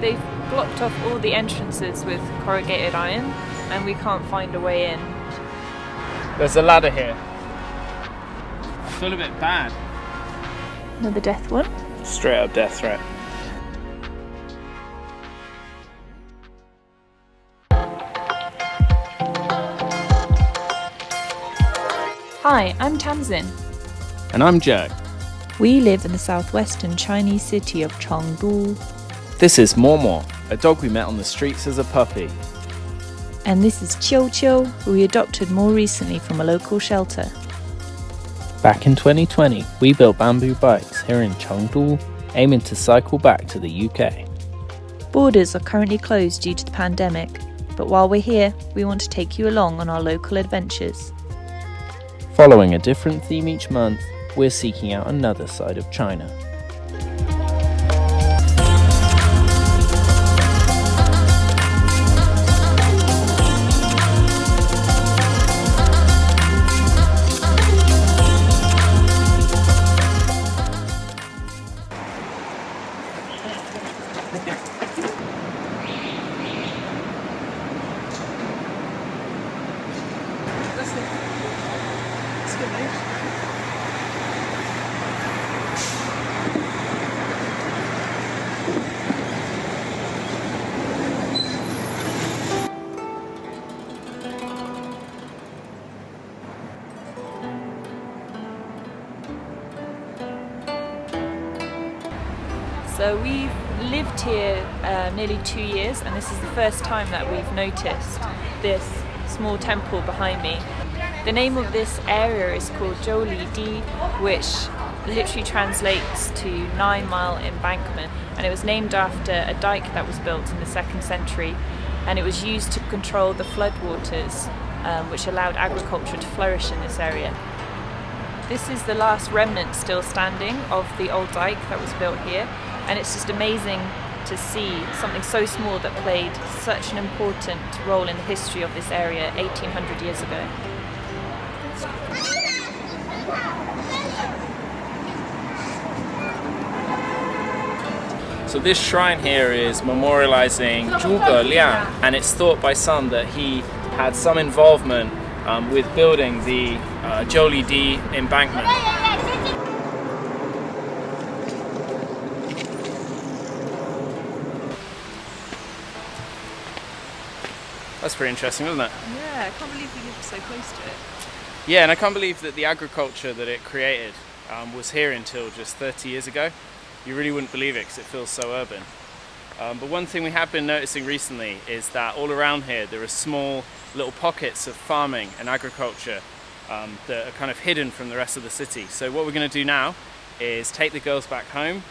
they've blocked off all the entrances with corrugated iron and we can't find a way in. There's a ladder here. I feel a bit bad. Another death one. Straight up death threat. Hi, I'm Tamsin. And I'm Joe. We live in the southwestern Chinese city of Chengdu. This is Momo, a dog we met on the streets as a puppy. And this is Qiu Qiu, who we adopted more recently from a local shelter. Back in 2020, we built bamboo bikes here in Chengdu, aiming to cycle back to the UK. Borders are currently closed due to the pandemic, but while we're here, we want to take you along on our local adventures. Following a different theme each month, we're seeking out another side of China. So we've lived here nearly 2 years, and this is the first time that we've noticed this small temple behind me. The name of this area is called Zhouli-di, which literally translates to 9-mile embankment, and it was named after a dike that was built in the 2nd century, and it was used to control the floodwaters, which allowed agriculture to flourish in this area. This is the last remnant still standing of the old dike that was built here, and it's just amazing to see something so small that played such an important role in the history of this area 1800 years ago. So this shrine here is memorializing Zhuge Liang, and it's thought by some that he had some involvement with building the Zhouli-di embankment. That's pretty interesting, isn't it? Yeah, I can't believe we lived so close to it. Yeah, and I can't believe that the agriculture that it created was here until just 30 years ago. You really wouldn't believe it because it feels so urban. But one thing we have been noticing recently is that all around here there are small little pockets of farming and agriculture that are kind of hidden from the rest of the city. So what we're going to do now is take the girls back home,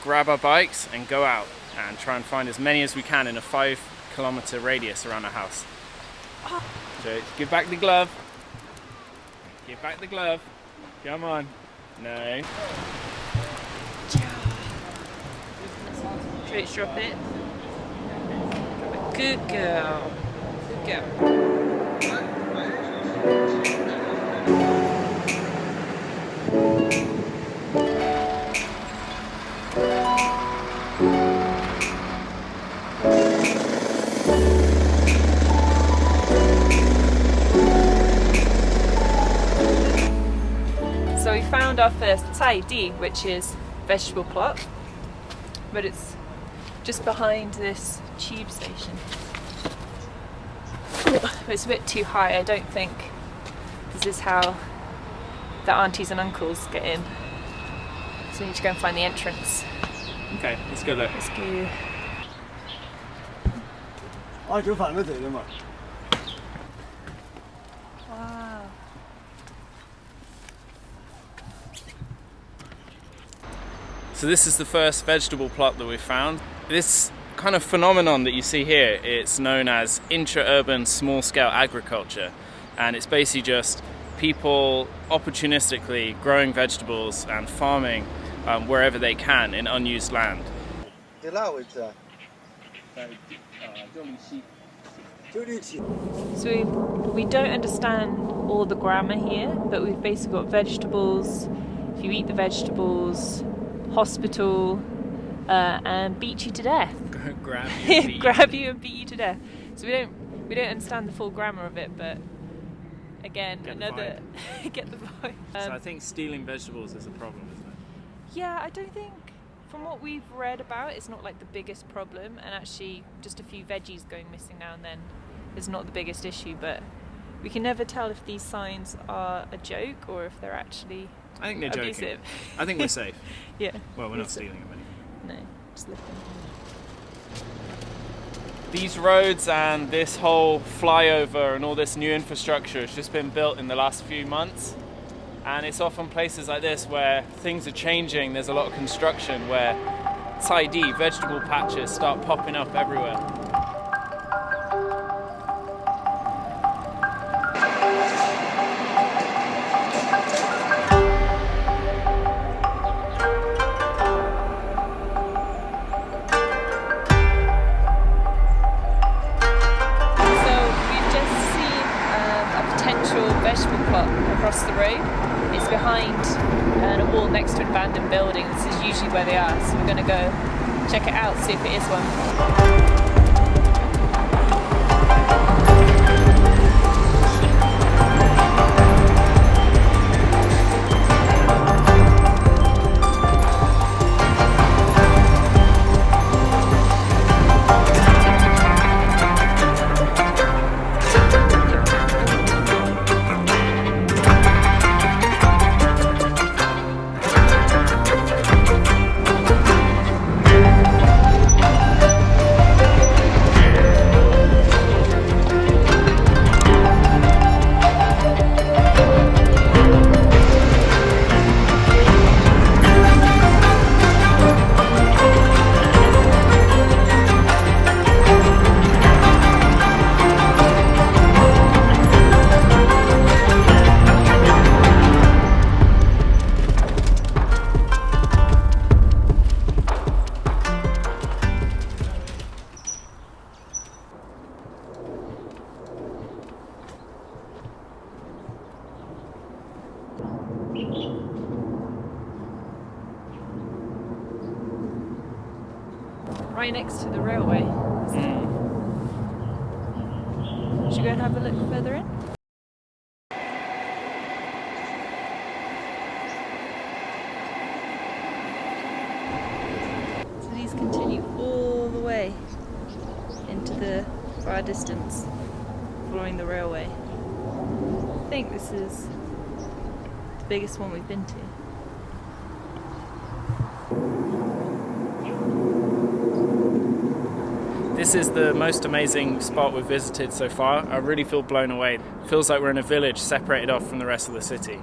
grab our bikes and go out and try and find as many as we can in a 5-kilometer radius around our house. So give back the glove. Give back the glove. Come on. No. Straight drop it. Good girl. Good girl. So we found our first cai di, which is vegetable plot, but it's just behind this tube station. It's a bit too high, I don't think this is how the aunties and uncles get in. So we need to go and find the entrance. Okay, let's go there. Let's go. Wow. So this is the first vegetable plot that we found. This kind of phenomenon that you see here, it's known as Intra-Urban Small-Scale Agriculture, and it's basically just people opportunistically growing vegetables and farming wherever they can in unused land. So we don't understand all the grammar here, but we've basically got vegetables, if you eat the vegetables, hospital, and beat you to death. Grab you and beat Grab you and beat you to death. So we don't understand the full grammar of it, but again, Get another get the vibe. So I think stealing vegetables is a problem, isn't it? Yeah, I don't think, from what we've read about, it's not like the biggest problem, and actually just a few veggies going missing now and then is not the biggest issue, but we can never tell if these signs are a joke or if they're actually I think they're abusive. joking. I think we're safe. Yeah. Well, we're not stealing them anyway. No, just looking. These roads and this whole flyover and all this new infrastructure has just been built in the last few months, and it's often places like this where things are changing. There's a lot of construction where tidy vegetable patches start popping up everywhere. Vegetable plot across the road. It's behind a wall next to an abandoned building. This is usually where they are, so we're going to go check it out, see if it is one. Right next to the railway. Should we go and have a look further in? So these continue all the way into the far distance, following the railway. I think this is the biggest one we've been to. This is the most amazing spot we've visited so far. I really feel blown away. It feels like we're in a village separated off from the rest of the city.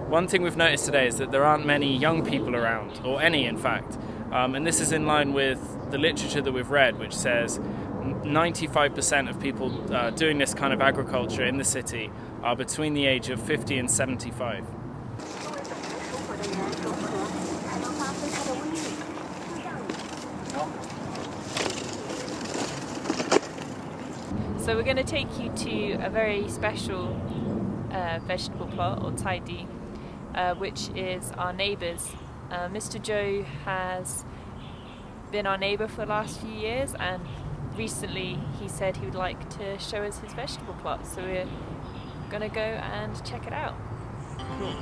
One thing we've noticed today is that there aren't many young people around, or any in fact, and this is in line with the literature that we've read, which says 95% of people doing this kind of agriculture in the city are between the age of 50 and 75. So we're going to take you to a very special vegetable plot, or tidy, which is our neighbours. Mr. Joe has been our neighbour for the last few years, and recently he said he would like to show us his vegetable plot, so we're going to go and check it out. Cool.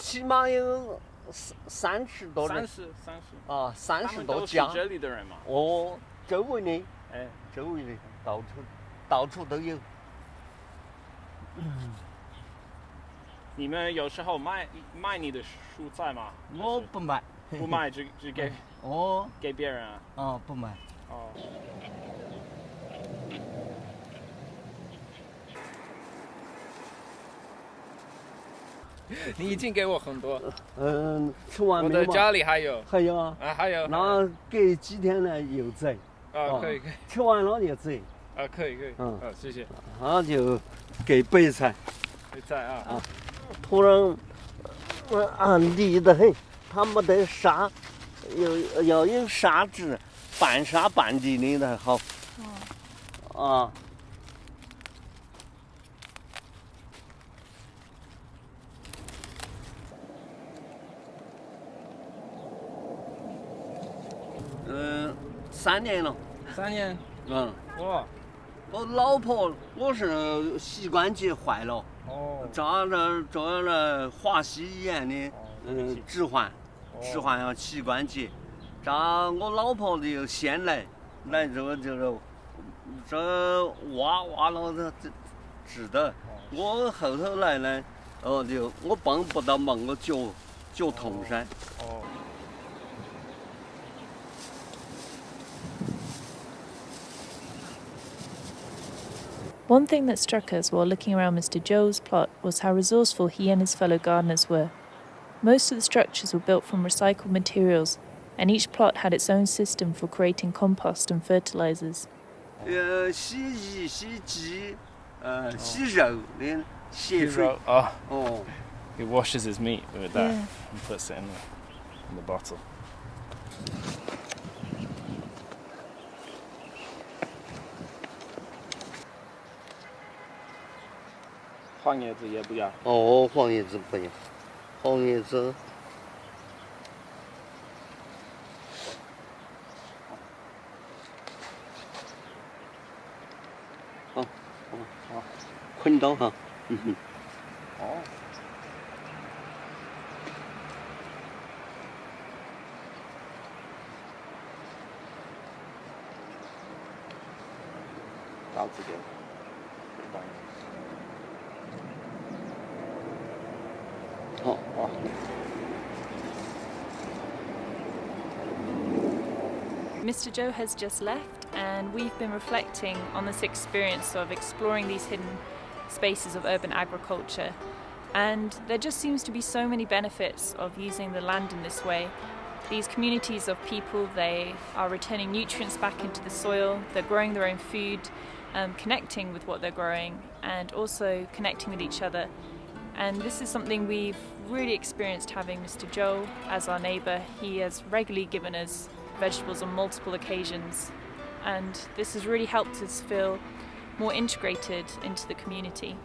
起码有30多人。30。啊，30多他们都是家。这里的人吗？哦，周围的，哎，周围的，到处都有。你们有时候卖你的蔬菜吗？我不卖。不卖，只给给别人啊。哦，不卖。哦。你已经给我很多。吃完没嘛？我的家里还有。还有啊。还有。那隔几天呢又走。可以。吃完了就走。可以。谢谢。那就给备菜。备菜啊。土壤泥得很，它没得沙，要有沙质，半沙半泥的才好。啊。3年了。3年。哇。我老婆，我是膝关节坏了。照了华西医院的置换要膝关节。照我老婆就先来这个这挖了这治的。我后头来呢，就我蹦不到门，我脚痛噻。One thing that struck us while looking around Mr. Zhou's plot was how resourceful he and his fellow gardeners were. Most of the structures were built from recycled materials, and each plot had its own system for creating compost and fertilizers. 洗衣、洗鸡、洗肉的血水。He washes his meat with that and puts it in the bottle. 黄叶子也不要。黄叶子不要，黄叶子。好，捆到哈。刀子给。Mr. Zhou has just left, and we've been reflecting on this experience of exploring these hidden spaces of urban agriculture. And there just seems to be so many benefits of using the land in this way. These communities of people, they are returning nutrients back into the soil, they're growing their own food, connecting with what they're growing, and also connecting with each other. And this is something we've really experienced having Mr. Zhou as our neighbour. He has regularly given us vegetables on multiple occasions, and this has really helped us feel more integrated into the community.